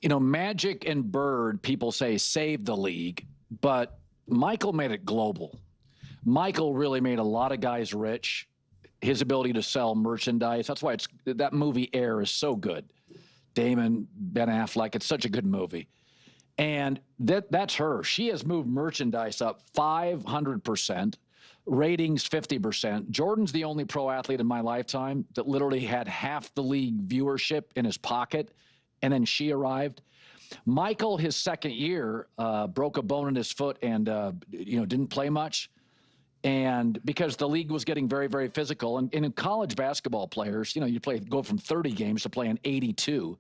Magic and Bird, people say saved the league, but Michael made it global. Michael really made a lot of guys rich. His ability to sell merchandise. That's why that movie Air is so good. Damon, Ben Affleck, it's such a good movie. And that's her. She has moved merchandise up 500%, ratings 50%. Jordan's the only pro athlete in my lifetime that literally had half the league viewership in his pocket, and then she arrived. Michael, his second year, broke a bone in his foot and didn't play much. And because the league was getting very, very physical, and in college basketball players, you go from 30 games to playing 82,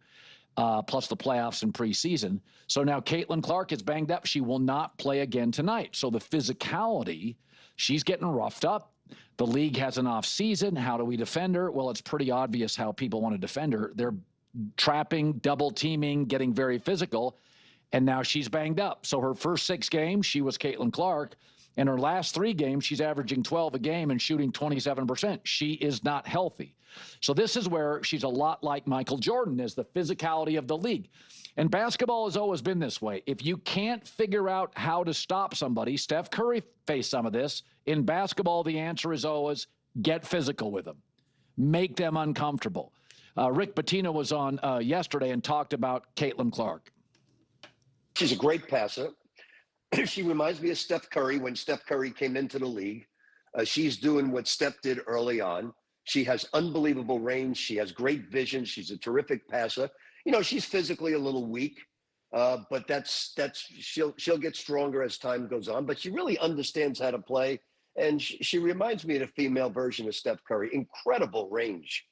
plus the playoffs and preseason. So now Caitlin Clark is banged up. She will not play again tonight. So the physicality, she's getting roughed up. The league has an off season. How do we defend her? Well, it's pretty obvious how people want to defend her. They're trapping, double teaming, getting very physical. And now she's banged up. So her first 6 games, she was Caitlin Clark. In her last 3 games, she's averaging 12 a game and shooting 27%. She is not healthy. So this is where she's a lot like Michael Jordan, is the physicality of the league. And basketball has always been this way. If you can't figure out how to stop somebody, Steph Curry faced some of this. In basketball, the answer is always get physical with them. Make them uncomfortable. Rick Pitino was on yesterday and talked about Caitlin Clark. She's a great passer. She reminds me of Steph Curry when Steph Curry came into the league. She's doing what Steph did early on. She has unbelievable range. She has great vision. She's a terrific passer. She's physically a little weak, but she'll get stronger as time goes on. But she really understands how to play, and she reminds me of the female version of Steph Curry. Incredible range.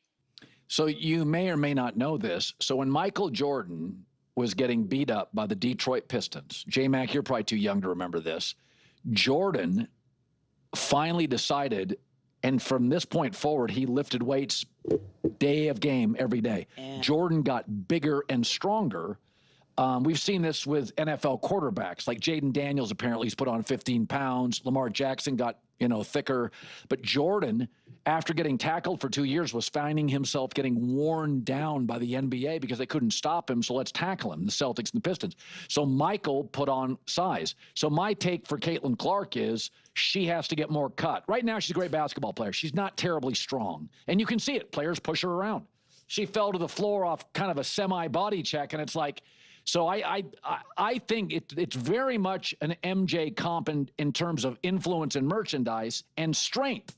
So you may or may not know this. So when Michael Jordan was getting beat up by the Detroit Pistons. J-Mac, you're probably too young to remember this. Jordan finally decided, and from this point forward, he lifted weights day of game every day. Jordan got bigger and stronger. We've seen this with NFL quarterbacks, like Jaden Daniels apparently he's put on 15 pounds. Lamar Jackson got, thicker. But Jordan, after getting tackled for 2 years, was finding himself getting worn down by the NBA because they couldn't stop him, so let's tackle him, the Celtics and the Pistons. So Michael put on size. So my take for Caitlin Clark is she has to get more cut. Right now, she's a great basketball player. She's not terribly strong. And you can see it. Players push her around. She fell to the floor off kind of a semi-body check, and it's like, so I think it's very much an MJ comp in terms of influence and merchandise and strength.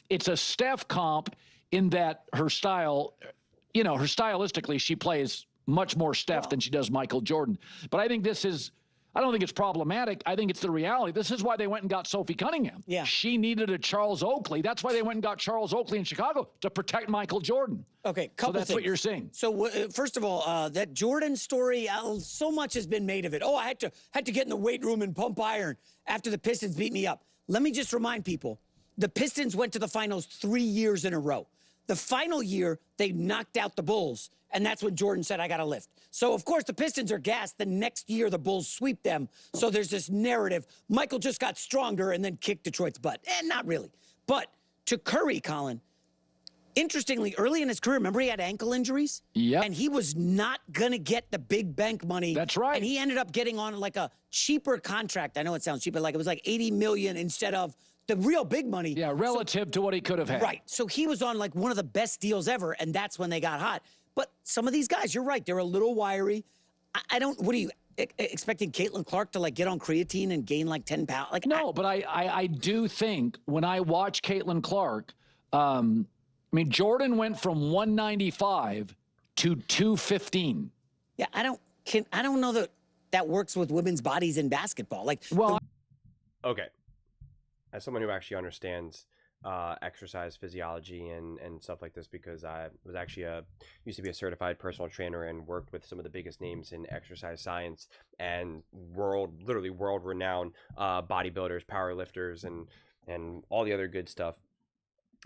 It's a Steph comp in that her style, her stylistically, she plays much more Steph than she does Michael Jordan. But I think I don't think it's problematic. I think it's the reality. This is why they went and got Sophie Cunningham. Yeah. She needed a Charles Oakley. That's why they went and got Charles Oakley in Chicago, to protect Michael Jordan. Okay, so that's what you're seeing. So first of all, that Jordan story, so much has been made of it. Oh, I had to get in the weight room and pump iron after the Pistons beat me up. Let me just remind people, the Pistons went to the finals 3 years in a row. The final year, they knocked out the Bulls, and that's when Jordan said, I got to lift. So, of course, the Pistons are gassed. The next year, the Bulls sweep them. So there's this narrative. Michael just got stronger and then kicked Detroit's butt. Not really. But to Curry, Colin, interestingly, early in his career, remember he had ankle injuries? Yeah. And he was not going to get the big bank money. That's right. And he ended up getting on like a cheaper contract. I know it sounds cheap, but it was like $80 million instead of the real big money. Yeah, relative to what he could have had. Right. So he was on like one of the best deals ever, and that's when they got hot. But some of these guys, you're right, they're a little wiry. What are you expecting Caitlin Clark to like get on creatine and gain like 10 pounds? Like, no, but I do think when I watch Caitlin Clark, Jordan went from 195 to 215. Yeah, I don't know that works with women's bodies in basketball. Okay. As someone who actually understands exercise physiology and stuff like this, because I was actually used to be a certified personal trainer and worked with some of the biggest names in exercise science and literally world renowned bodybuilders, powerlifters, and all the other good stuff.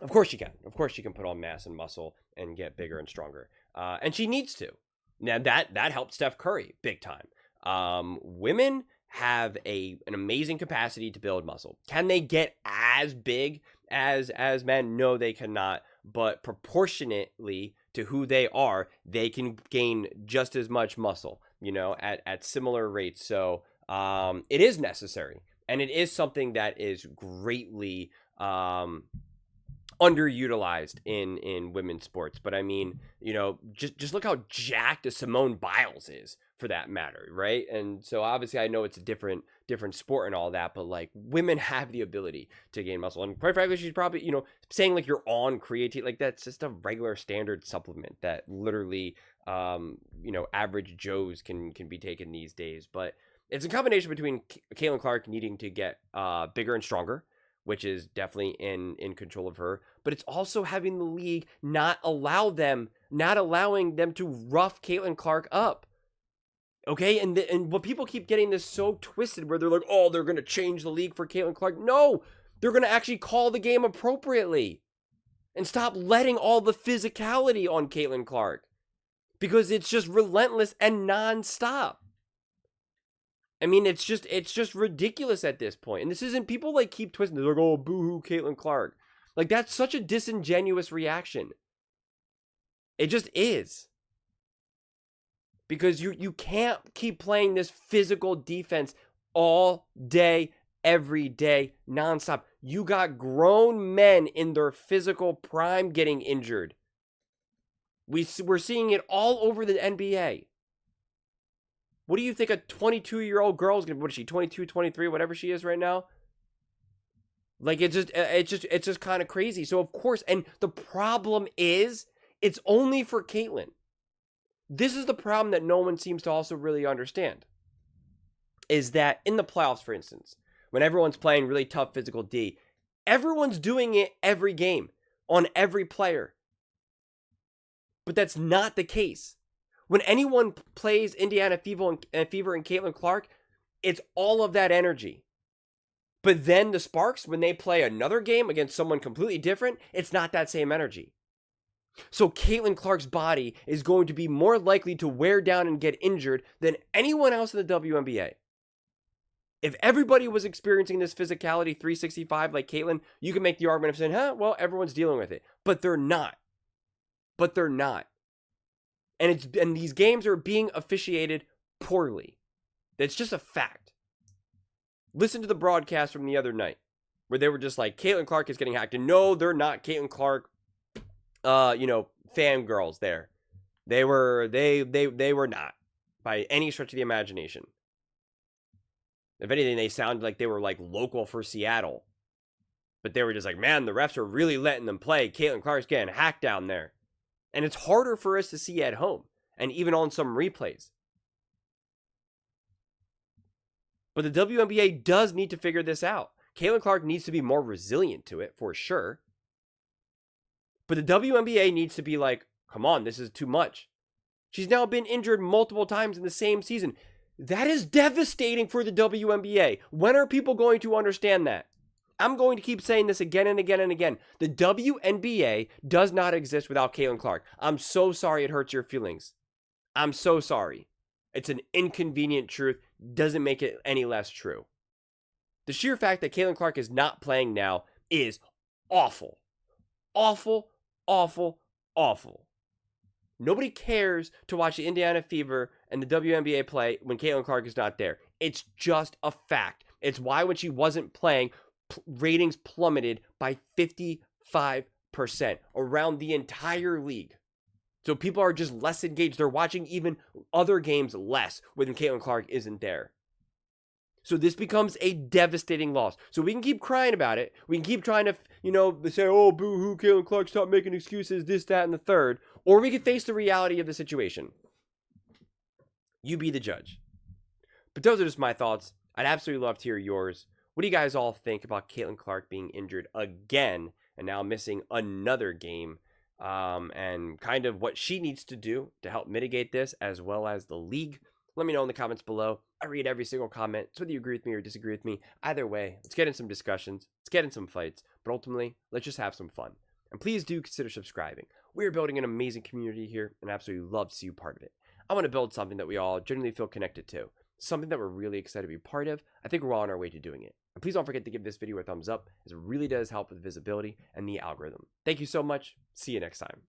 Of course she can. Of course she can put on mass and muscle and get bigger and stronger. And she needs to. Now that helped Steph Curry big time. Women have an amazing capacity to build muscle. Can they get as big as men? No, they cannot. But proportionately to who they are, they can gain just as much muscle, you know, at similar rates. So it is necessary, and it is something that is greatly underutilized in women's sports. But I mean, you know, just look how jacked a Simone Biles is, for that matter, right? And so obviously I know it's a different sport and all that, but like, women have the ability to gain muscle, and quite frankly, she's probably, you know, saying like you're on creatine, like that's just a regular standard supplement that literally you know, average Joes can be taken these days. But it's a combination between Caitlin Clark needing to get bigger and stronger, which is definitely in control of her, but it's also having the league not allowing them to rough Caitlin Clark up. Okay, and what people keep getting this so twisted, where they're like, oh, they're going to change the league for Caitlin Clark. No, they're going to actually call the game appropriately and stop letting all the physicality on Caitlin Clark, because it's just relentless and nonstop. I mean, it's just ridiculous at this point. And this isn't, people like keep twisting. They're like, oh, boo-hoo, Caitlin Clark. Like, that's such a disingenuous reaction. It just is. Because you can't keep playing this physical defense all day, every day, nonstop. You got grown men in their physical prime getting injured. We're seeing it all over the NBA. What do you think a 22-year-old girl is going to, what is she, 22, 23, whatever she is right now? Like, it's just kind of crazy. So, of course, and the problem is, it's only for Caitlin. This is the problem that no one seems to also really understand. Is that in the playoffs, for instance, when everyone's playing really tough physical D, everyone's doing it every game, on every player. But that's not the case. When anyone plays Indiana Fever and Caitlin Clark, it's all of that energy. But then the Sparks, when they play another game against someone completely different, it's not that same energy. So Caitlin Clark's body is going to be more likely to wear down and get injured than anyone else in the WNBA. If everybody was experiencing this physicality 365 like Caitlin, you can make the argument of saying, well, everyone's dealing with it. But they're not. And these games are being officiated poorly. That's just a fact. Listen to the broadcast from the other night, where they were just like, Caitlin Clark is getting hacked. And no, they're not Caitlin Clark, fangirls there. They were not, by any stretch of the imagination. If anything, they sounded like they were like local for Seattle. But they were just like, man, the refs are really letting them play. Caitlin Clark's getting hacked down there. And it's harder for us to see at home, and even on some replays. But the WNBA does need to figure this out. Caitlin Clark needs to be more resilient to it, for sure. But the WNBA needs to be like, come on, this is too much. She's now been injured multiple times in the same season. That is devastating for the WNBA. When are people going to understand that? I'm going to keep saying this again and again and again. The WNBA does not exist without Caitlin Clark. I'm so sorry it hurts your feelings. I'm so sorry. It's an inconvenient truth. Doesn't make it any less true. The sheer fact that Caitlin Clark is not playing now is awful. Awful, awful, awful. Nobody cares to watch the Indiana Fever and the WNBA play when Caitlin Clark is not there. It's just a fact. It's why when she wasn't playing, ratings plummeted by 55% around the entire league. So people are just less engaged. They're watching even other games less when Caitlin Clark isn't there. So this becomes a devastating loss. So we can keep crying about it. We can keep trying to, say, oh, boo-hoo, Caitlin Clark, stop making excuses, this, that, and the third. Or we can face the reality of the situation. You be the judge. But those are just my thoughts. I'd absolutely love to hear yours. What do you guys all think about Caitlin Clark being injured again and now missing another game? And kind of what she needs to do to help mitigate this, as well as the league. Let me know in the comments below. I read every single comment. So whether you agree with me or disagree with me, either way, let's get in some discussions. Let's get in some fights. But ultimately, let's just have some fun. And please do consider subscribing. We're building an amazing community here, and I absolutely love to see you part of it. I want to build something that we all genuinely feel connected to. Something that we're really excited to be part of. I think we're all on our way to doing it. And please don't forget to give this video a thumbs up, as it really does help with visibility and the algorithm. Thank you so much. See you next time.